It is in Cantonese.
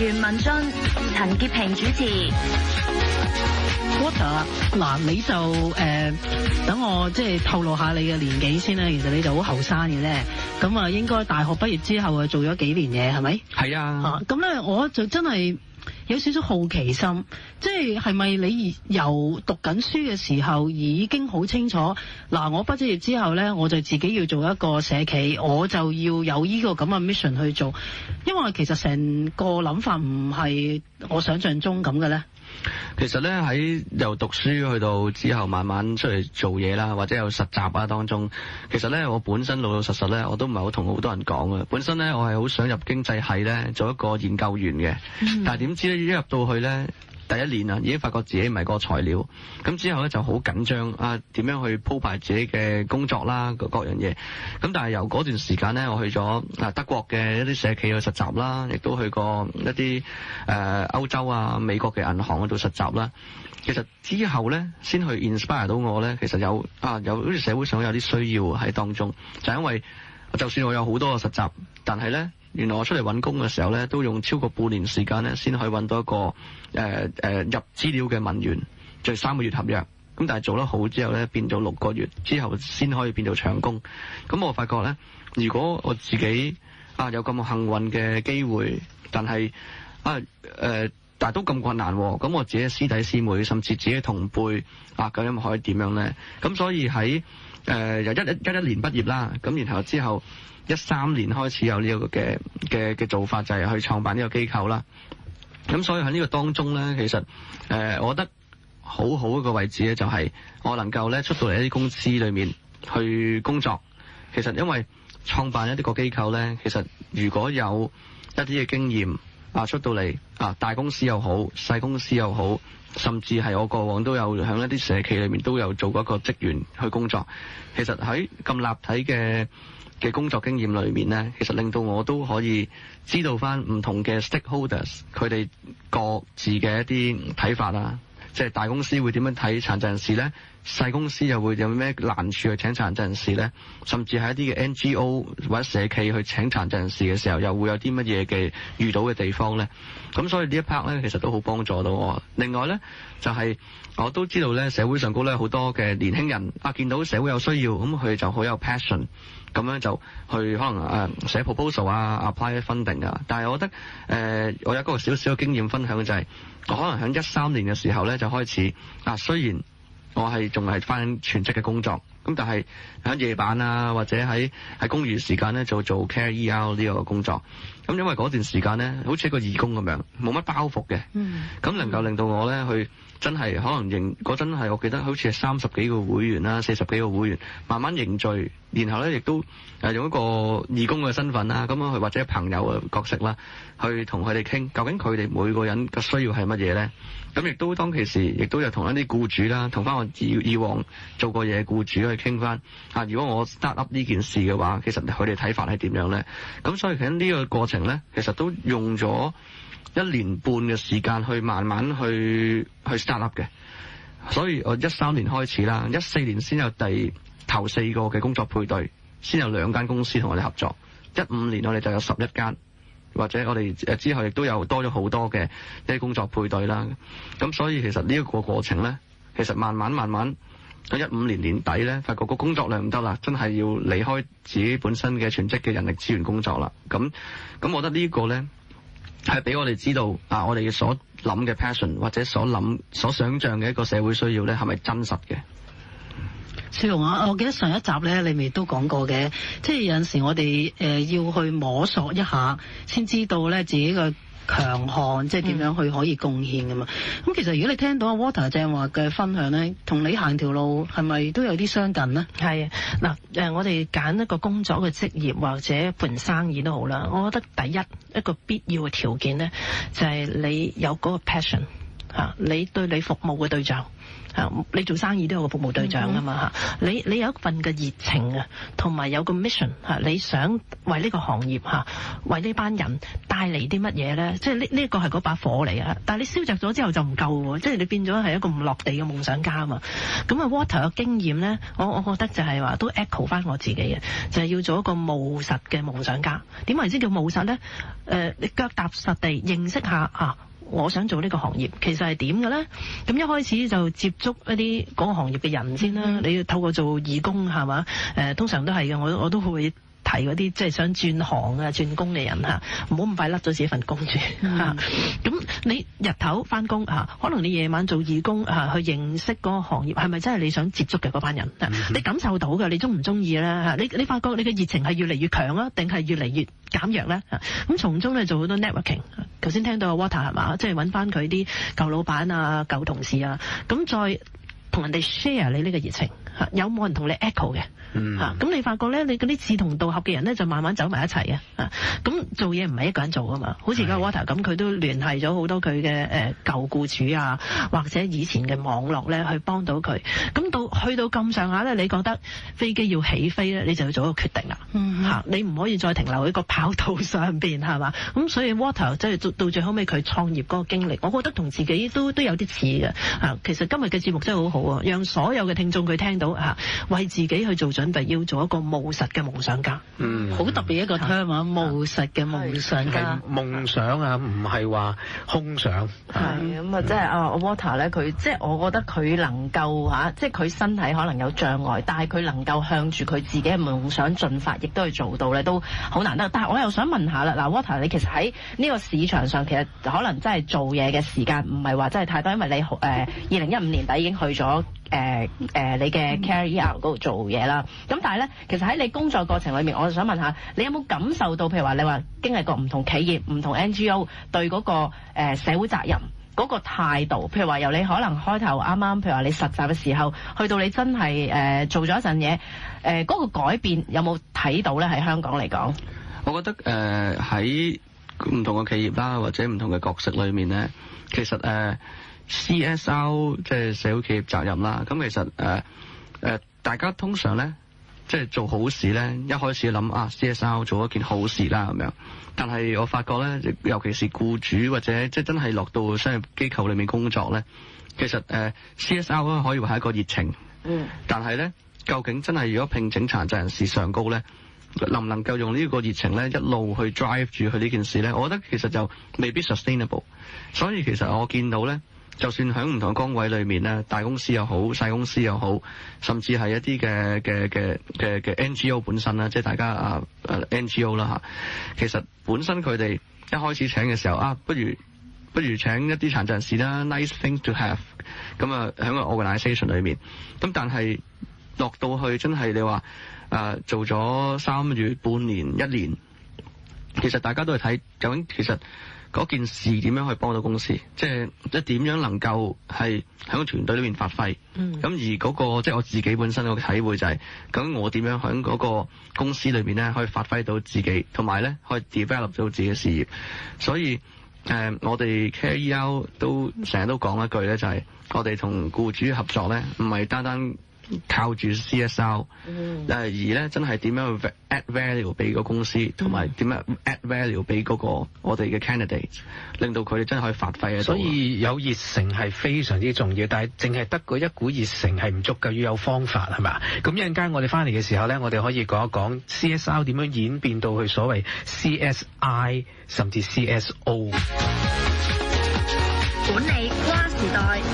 袁文俊、陳潔平主持。Water， 嗱你就等我即係透露下你嘅年紀先啦。其實你就好後生嘅啫，咁啊應該大學畢業之後啊做咗幾年嘢係咪？係啊。咁咧我就真係有少少好奇心，即係咪你由讀緊書嘅時候已經好清楚嗱？我畢咗業之後咧，我就自己要做一個社企，我就要有呢個咁嘅 mission 去做，因為其實成個諗法唔係我想象中咁嘅咧。其實咧喺由讀書去到之後慢慢出嚟做嘢啦，或者有實習啊當中，其實咧我本身老老實實咧我都唔係好同好多人講嘅。本身咧我係好想入經濟系咧做一個研究員嘅，但係點知咧一入到去咧第一年啊已經發覺自己唔係個材料，咁之後咧就好緊張啊，點樣去鋪排自己嘅工作啦各樣嘢。咁但係由嗰段時間咧，我去咗德國嘅一啲社企去實習啦，亦都去過一啲歐洲啊美國嘅銀行嗰度實習啦。其實之後咧先去 inspire 到我咧，其實有好似社會上有啲需要喺當中，就因為就算我有好多個實習，但係咧原來我出嚟揾工嘅時候咧，都用超過半年時間咧，先可以揾到一個入資料嘅文員，就3個月合約。咁但係做得好之後咧，變咗6個月之後先可以變做長工。咁我發覺咧，如果我自己有咁幸運嘅機會，但係但係都咁困難喎，咁我自己師弟師妹甚至自己同輩究竟可以點樣咧？咁所以喺由11年畢業啦，咁然後之後13年開始有呢個嘅做法，就係去創辦呢個機構啦。咁所以喺呢個當中咧，其實我覺得好好一個位置咧，就係我能夠咧出到嚟一啲公司裏面去工作。其實因為創辦一啲個機構咧，其實如果有一啲嘅經驗出到嚟大公司又好，細公司又好，甚至係我過往都有喺一啲社企裏面都有做過一個職員去工作。其實喺咁立體嘅工作經驗裏面呢，其實令到我都可以知道翻唔同嘅 stakeholders 佢哋各自嘅一啲睇法啦。即係大公司會點樣睇殘疾人士呢？細公司又會有咩難處去請殘疾人士呢？甚至係一啲嘅 NGO 或者社企去請殘疾人士嘅時候，又會有啲乜嘢嘅遇到嘅地方呢？咁所以呢一 part 呢，其實都好幫助到我。另外呢，就係我都知道呢，社會上高呢好多嘅年輕人見到社會有需要，咁佢就好有 passion， 咁樣就去可能寫 proposal apply funding 啊。但係我覺得我有一個少少嘅經驗分享嘅就係，我可能喺13年嘅時候呢，就開始雖然我係仲係返全職嘅工作，咁但係喺夜晚或者喺公餘時間咧做 care ER 呢個工作。咁因為嗰段時間咧，好似一個義工咁樣，冇乜包袱嘅。咁能夠令到我咧去真係可能嗰陣係我記得好似係30幾個會員啦，40幾個會員，慢慢凝聚，然後咧亦都用一個義工嘅身份啦，咁樣去或者朋友嘅角色啦，去同佢哋傾，究竟佢哋每個人嘅需要係乜嘢咧？咁亦都當其時，亦都有同一啲僱主啦，同翻我以往做過嘢嘅僱主去傾翻。如果我 start up 呢件事嘅話，其實佢哋睇法係點樣咧？咁所以喺呢個過程咧，其實都用咗1年半嘅時間去慢慢去 start up 嘅。所以我13年開始啦，14年先有頭4個嘅工作配對，先有2間公司同我哋合作。15年我哋就有11間。或者我哋之後亦都有多咗好多嘅一啲工作配對啦，咁所以其實呢一個過程咧，其實慢慢喺15年年底咧，發覺個工作量唔得啦，真係要離開自己本身嘅全職嘅人力資源工作啦。咁我覺得呢個咧係俾我哋知道我哋所諗嘅 passion 或者所想像嘅一個社會需要咧，係咪真實嘅？小龍我記得上一集咧，你咪都講過嘅，即係有陣時我哋要去摸索一下，先知道咧自己嘅強項，即係點樣去可以貢獻噶嘛。咁其實如果你聽到阿 Water 正話嘅分享咧，同你行條路係咪都有啲相近呢？係嗱，我哋揀一個工作嘅職業或者盤生意都好啦，我覺得第一個必要嘅條件咧，就係你有嗰個 passion，你對你服務嘅對象你做生意都有個服務對象㗎嘛嚇，你有一份嘅熱情啊，同埋有個 mission 嚇，你想為呢個行業嚇，為呢班人帶嚟啲乜嘢咧？即係呢個係嗰把火嚟啊！但係你燒着咗之後就唔夠喎，即係你變咗係一個唔落地嘅夢想家啊嘛。咁啊 Water 嘅經驗咧，我覺得就係話都 echo 翻我自己嘅，就係要做一個務實嘅夢想家。點為之叫務實咧？你腳踏實地認識下啊！我想做呢個行業，其實係點嘅咧？咁一開始就接觸一啲嗰個行業嘅人先啦。你要透過做義工係嘛？通常都係嘅，我都會提嗰啲即係想轉行啊、轉工嘅人嚇，唔好咁快甩咗自己份工住嚇。咁你日頭翻工嚇，可能你夜晚做義工嚇，去認識嗰個行業係咪真係你想接觸嘅嗰班人？你感受到嘅，你中唔中意咧嚇？你發覺你嘅熱情係越嚟越強啊，定係越嚟越減弱咧？咁從中咧做好多 networking。頭先聽到 Water 係嘛，即係揾翻佢啲舊老闆啊、舊同事啊，咁再同人哋 share 你呢個熱情嚇，有冇人同你 echo 嘅？咁你發覺咧，你嗰啲志同道合嘅人咧，就慢慢走埋一齊嘅。咁做嘢唔係一個人做噶嘛，好似而家 Water 咁，佢都聯繫咗好多佢嘅舊僱主啊，或者以前嘅網絡咧，去幫到佢。咁去到咁上下咧，你覺得飛機要起飛咧，你就要做一個決定啦。你唔可以再停留喺個跑道上邊係嘛？咁所以 Water 即係到最後尾佢創業嗰個經歷，我覺得同自己都有啲似嘅。其實今日嘅節目真係好好啊，讓所有嘅聽眾佢聽到為自己去做準備，要做一個務實嘅夢想家。好特別一個 term 啊，務實嘅夢想家。夢想啊，唔係話空想。係咁啊，即係Water 咧，佢即係我覺得佢能夠即係佢身體可能有障礙，但係佢能夠向住佢自己嘅夢想進發，亦都係做到咧，都好難得。但係我又想問下啦，嗱 Water 你其實喺呢個市場上，其實可能真係做嘢嘅時間唔係話真係太多，因為你2015年底已經去咗你嘅 career 嗰度做嘢啦。咁但係咧，其實喺你工作過程裏面，我就想問下，你有冇感受到，譬如話你話經歷過唔同企業、唔同 NGO 對嗰個社會責任嗰個態度，譬如話由你可能開頭啱啱，譬如話你實習嘅時候，去到你真係做咗一陣嘢，嗰個改變有冇睇到咧？喺香港嚟講，我覺得喺唔同嘅企業啦，或者唔同嘅角色裏面咧，其實CSR 即係社會企業責任啦。咁其實大家通常咧，即係做好事咧，一開始諗CSR 做一件好事啦咁樣。但係我發覺咧，尤其是僱主或者即係真係落到商業機構裏面工作咧，其實CSR 可以話係一個熱情。但係咧，究竟真係如果聘請殘疾人士上高咧，能唔能夠用呢個熱情咧一路去 drive 住佢呢件事咧？我覺得其實就未必 sustainable。所以其實我見到咧，就算喺唔同嘅崗位裏面咧，大公司又好，細公司又好，甚至係一啲嘅 NGO 本身啦，即係大家NGO 啦嚇，其實本身佢哋一開始請嘅時候不如請一啲殘疾人士啦 ，nice thing to have。咁喺個 organisation 裏面，咁但係落到去真係你話做咗3個月、半年、1年，其實大家都係睇究竟其實嗰件事點樣去幫到公司，即係點樣能夠係喺個團隊裏面發揮。咁而嗰個即係我自己本身個體會就係，究竟我點樣喺嗰個公司裏面咧可以發揮到自己，同埋咧可以 develop 到自己嘅事業。所以我哋 CareER 都成日都講一句咧，就係我哋同僱主合作咧，唔係單單靠住 CSR，而咧真係點樣去 add value 俾個公司，同埋點樣 add value 俾嗰個我哋嘅 candidate， 令到佢哋真係可以發揮得到。所以有熱誠係非常之重要，但係淨係得嗰一股熱誠係唔足夠，要有方法係咪？咁一陣間我哋翻嚟嘅時候咧，我哋可以講一講 CSR 點樣演變到去所謂 CSI 甚至 CSO。管理跨時代。